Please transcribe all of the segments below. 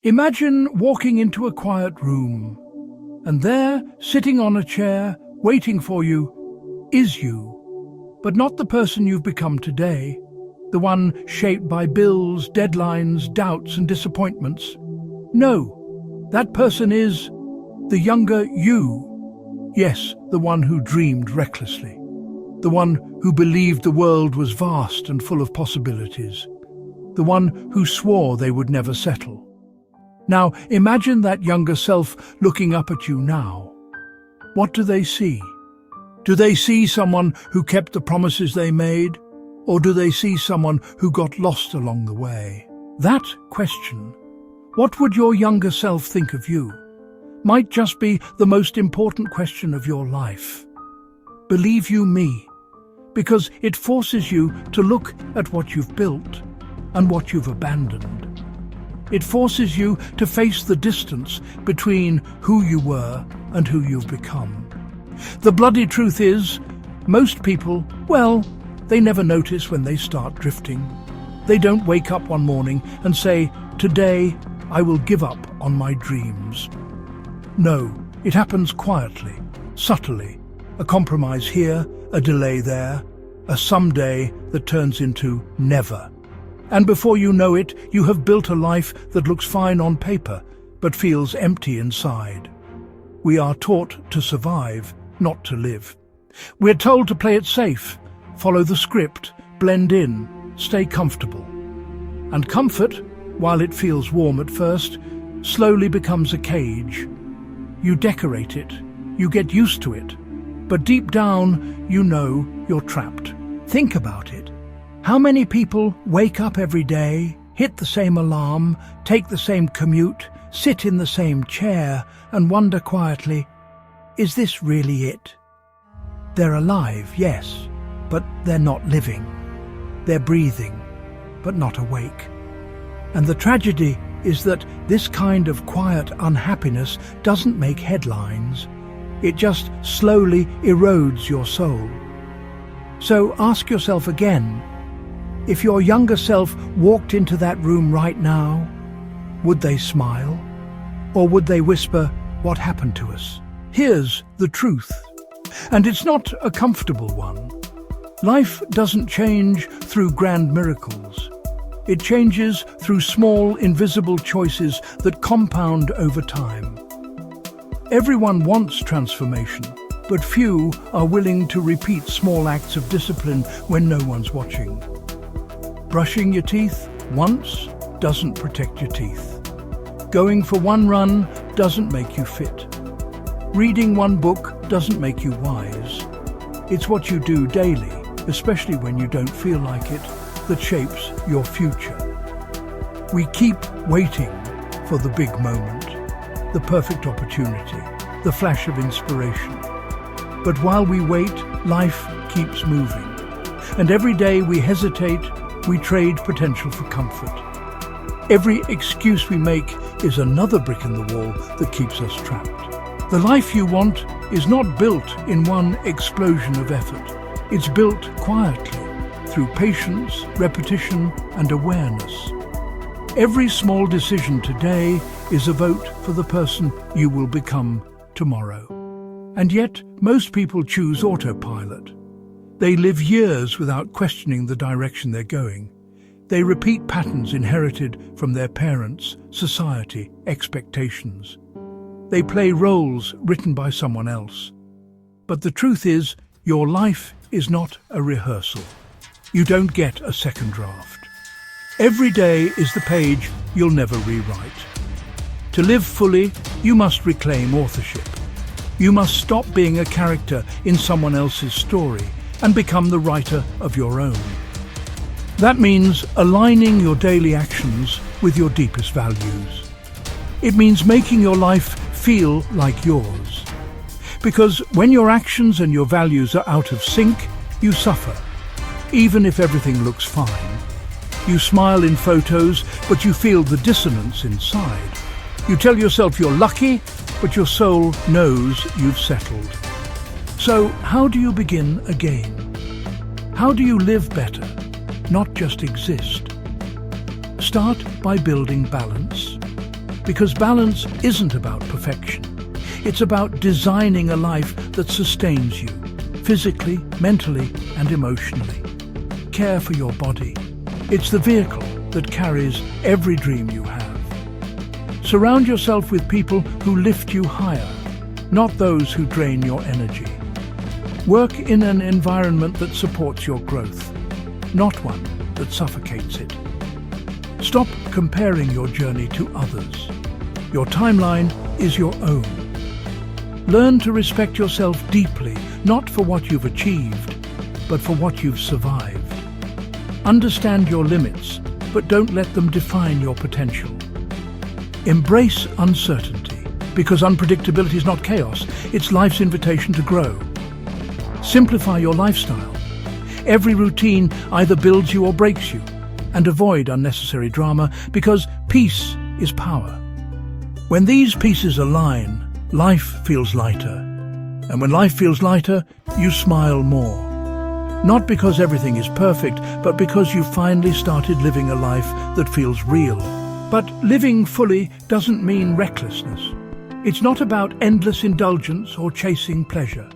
Imagine walking into a quiet room, and there, sitting on a chair, waiting for you, is you. But not the person you've become today, the one shaped by bills, deadlines, doubts and disappointments. No, that person is the younger you. Yes, the one who dreamed recklessly. The one who believed the world was vast and full of possibilities. The one who swore they would never settle. Now, imagine that younger self looking up at you now. What do they see? Do they see someone who kept the promises they made? Or do they see someone who got lost along the way? That question, what would your younger self think of you, might just be the most important question of your life. Believe you me, because it forces you to look at what you've built and what you've abandoned. It forces you to face the distance between who you were and who you've become. The bloody truth is, most people, well, they never notice when they start drifting. They don't wake up one morning and say, "Today I will give up on my dreams." No, it happens quietly, subtly, a compromise here, a delay there, a someday that turns into never. And before you know it, you have built a life that looks fine on paper, but feels empty inside. We are taught to survive, not to live. We're told to play it safe, follow the script, blend in, stay comfortable. And comfort, while it feels warm at first, slowly becomes a cage. You decorate it, you get used to it, but deep down, you know you're trapped. Think about it. How many people wake up every day, hit the same alarm, take the same commute, sit in the same chair, and wonder quietly, is this really it? They're alive, yes, but they're not living. They're breathing, but not awake. And the tragedy is that this kind of quiet unhappiness doesn't make headlines. It just slowly erodes your soul. So ask yourself again, if your younger self walked into that room right now, would they smile? Or would they whisper, "What happened to us?" Here's the truth. And it's not a comfortable one. Life doesn't change through grand miracles. It changes through small, invisible choices that compound over time. Everyone wants transformation, but few are willing to repeat small acts of discipline when no one's watching. Brushing your teeth once doesn't protect your teeth. Going for one run doesn't make you fit. Reading one book doesn't make you wise. It's what you do daily, especially when you don't feel like it, that shapes your future. We keep waiting for the big moment, the perfect opportunity, the flash of inspiration. But while we wait, life keeps moving. And every day we hesitate, we trade potential for comfort. Every excuse we make is another brick in the wall that keeps us trapped. The life you want is not built in one explosion of effort. It's built quietly, through patience, repetition, and awareness. Every small decision today is a vote for the person you will become tomorrow. And yet, most people choose autopilot. They live years without questioning the direction they're going. They repeat patterns inherited from their parents, society, expectations. They play roles written by someone else. But the truth is, your life is not a rehearsal. You don't get a second draft. Every day is the page you'll never rewrite. To live fully, you must reclaim authorship. You must stop being a character in someone else's story and become the writer of your own. That means aligning your daily actions with your deepest values. It means making your life feel like yours. Because when your actions and your values are out of sync, you suffer, even if everything looks fine. You smile in photos, but you feel the dissonance inside. You tell yourself you're lucky, but your soul knows you've settled. So how do you begin again? How do you live better, not just exist? Start by building balance. Because balance isn't about perfection. It's about designing a life that sustains you, physically, mentally, and emotionally. Care for your body. It's the vehicle that carries every dream you have. Surround yourself with people who lift you higher, not those who drain your energy. Work in an environment that supports your growth, not one that suffocates it. Stop comparing your journey to others. Your timeline is your own. Learn to respect yourself deeply, not for what you've achieved, but for what you've survived. Understand your limits, but don't let them define your potential. Embrace uncertainty, because unpredictability is not chaos, it's life's invitation to grow. Simplify your lifestyle. Every routine either builds you or breaks you, and avoid unnecessary drama, because peace is power. When these pieces align, life feels lighter. And when life feels lighter, you smile more. Not because everything is perfect, but because you finally started living a life that feels real. But living fully doesn't mean recklessness. It's not about endless indulgence or chasing pleasure.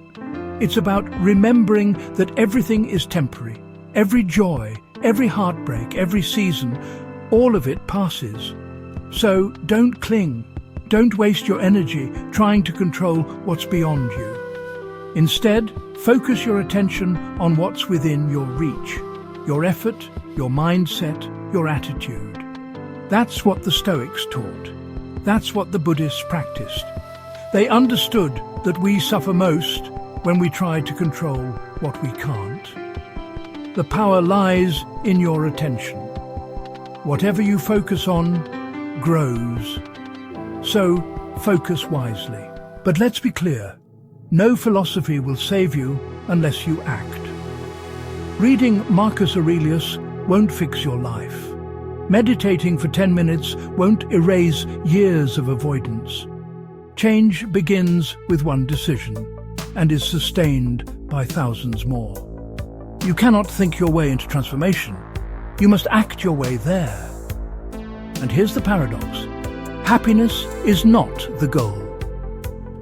It's about remembering that everything is temporary. Every joy, every heartbreak, every season, all of it passes. So don't cling. Don't waste your energy trying to control what's beyond you. Instead, focus your attention on what's within your reach, your effort, your mindset, your attitude. That's what the Stoics taught. That's what the Buddhists practiced. They understood that we suffer most when we try to control what we can't. The power lies in your attention. Whatever you focus on grows. So focus wisely. But let's be clear. No philosophy will save you unless you act. Reading Marcus Aurelius won't fix your life. Meditating for 10 minutes won't erase years of avoidance. Change begins with one decision and is sustained by thousands more. You cannot think your way into transformation. You must act your way there. And here's the paradox. Happiness is not the goal.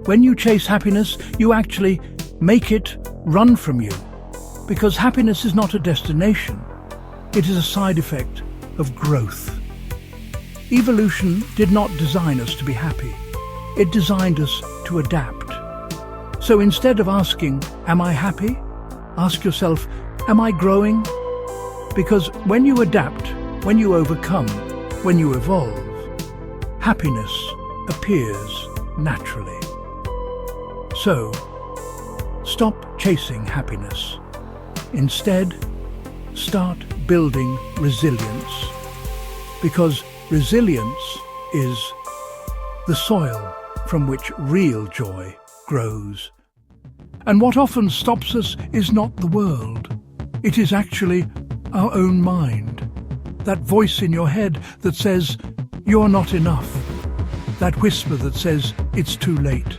When you chase happiness, you actually make it run from you. Because happiness is not a destination. It is a side effect of growth. Evolution did not design us to be happy. It designed us to adapt. So instead of asking, "Am I happy?" ask yourself, "Am I growing?" Because when you adapt, when you overcome, when you evolve, happiness appears naturally. So, stop chasing happiness. Instead, start building resilience. Because resilience is the soil from which real joy grows. And what often stops us is not the world. It is actually our own mind. That voice in your head that says, "You're not enough." That whisper that says, "It's too late."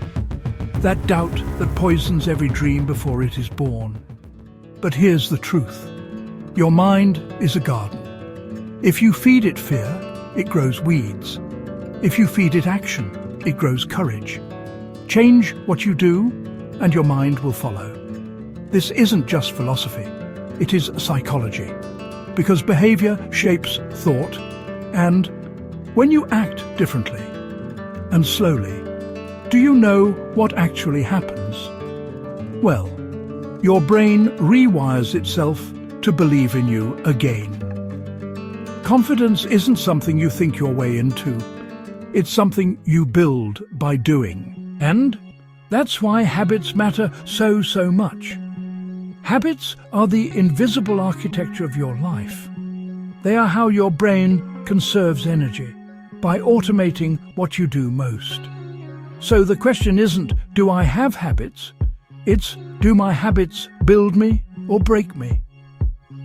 That doubt that poisons every dream before it is born. But here's the truth. Your mind is a garden. If you feed it fear, it grows weeds. If you feed it action, it grows courage. Change what you do, and your mind will follow. This isn't just philosophy. It is psychology. Because behavior shapes thought, and when you act differently and slowly, do you know what actually happens? Well, your brain rewires itself to believe in you again. Confidence isn't something you think your way into. It's something you build by doing. And that's why habits matter so much. Habits are the invisible architecture of your life. They are how your brain conserves energy, by automating what you do most. So the question isn't, do I have habits? It's, do my habits build me or break me?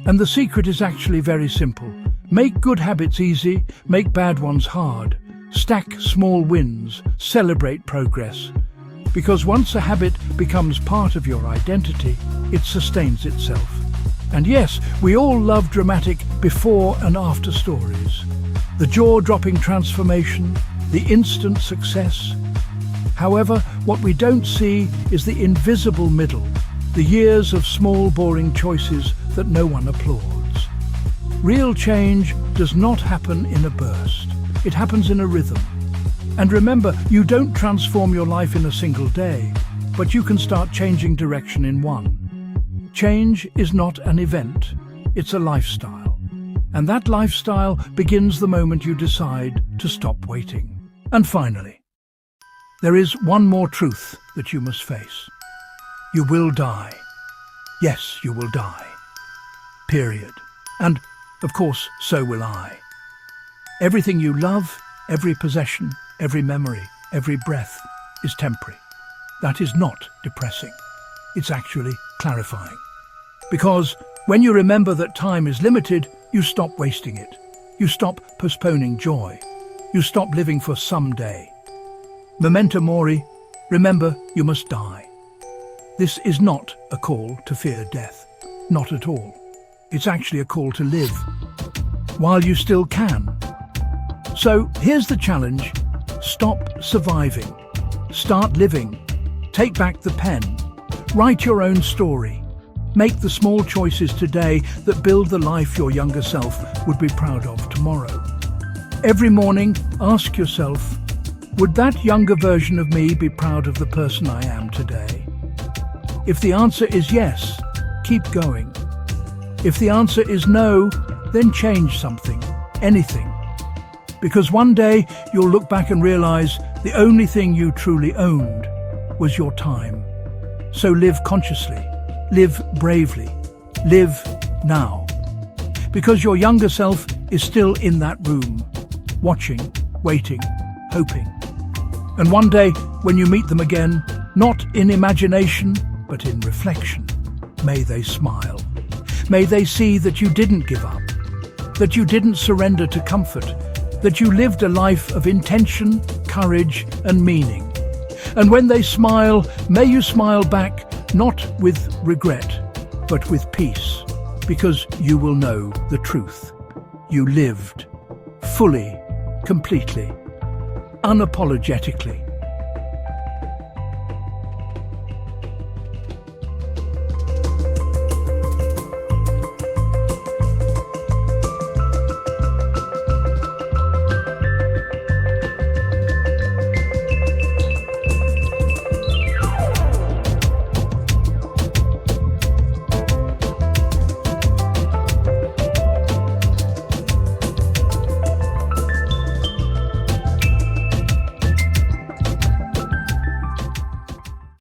And the secret is actually very simple. Make good habits easy, make bad ones hard. Stack small wins, celebrate progress. Because once a habit becomes part of your identity, it sustains itself. And yes, we all love dramatic before and after stories. The jaw-dropping transformation, the instant success. However, what we don't see is the invisible middle, the years of small, boring choices that no one applauds. Real change does not happen in a burst. It happens in a rhythm. And remember, you don't transform your life in a single day, but you can start changing direction in one. Change is not an event, it's a lifestyle. And that lifestyle begins the moment you decide to stop waiting. And finally, there is one more truth that you must face. You will die. Yes, you will die. Period. And, of course, so will I. Everything you love, every possession, every memory, every breath is temporary. That is not depressing. It's actually clarifying. Because when you remember that time is limited, you stop wasting it. You stop postponing joy. You stop living for someday. Memento Mori, remember you must die. This is not a call to fear death. Not at all. It's actually a call to live while you still can. So here's the challenge. Stop surviving. Start living. Take back the pen. Write your own story. Make the small choices today that build the life your younger self would be proud of tomorrow. Every morning, ask yourself, would that younger version of me be proud of the person I am today? If the answer is yes, keep going. If the answer is no, then change something, anything. Because one day you'll look back and realize the only thing you truly owned was your time. So live consciously, live bravely, live now. Because your younger self is still in that room, watching, waiting, hoping. And one day, when you meet them again, not in imagination, but in reflection, may they smile. May they see that you didn't give up, that you didn't surrender to comfort, that you lived a life of intention, courage, and meaning. And when they smile, may you smile back, not with regret, but with peace, because you will know the truth. You lived fully, completely, unapologetically.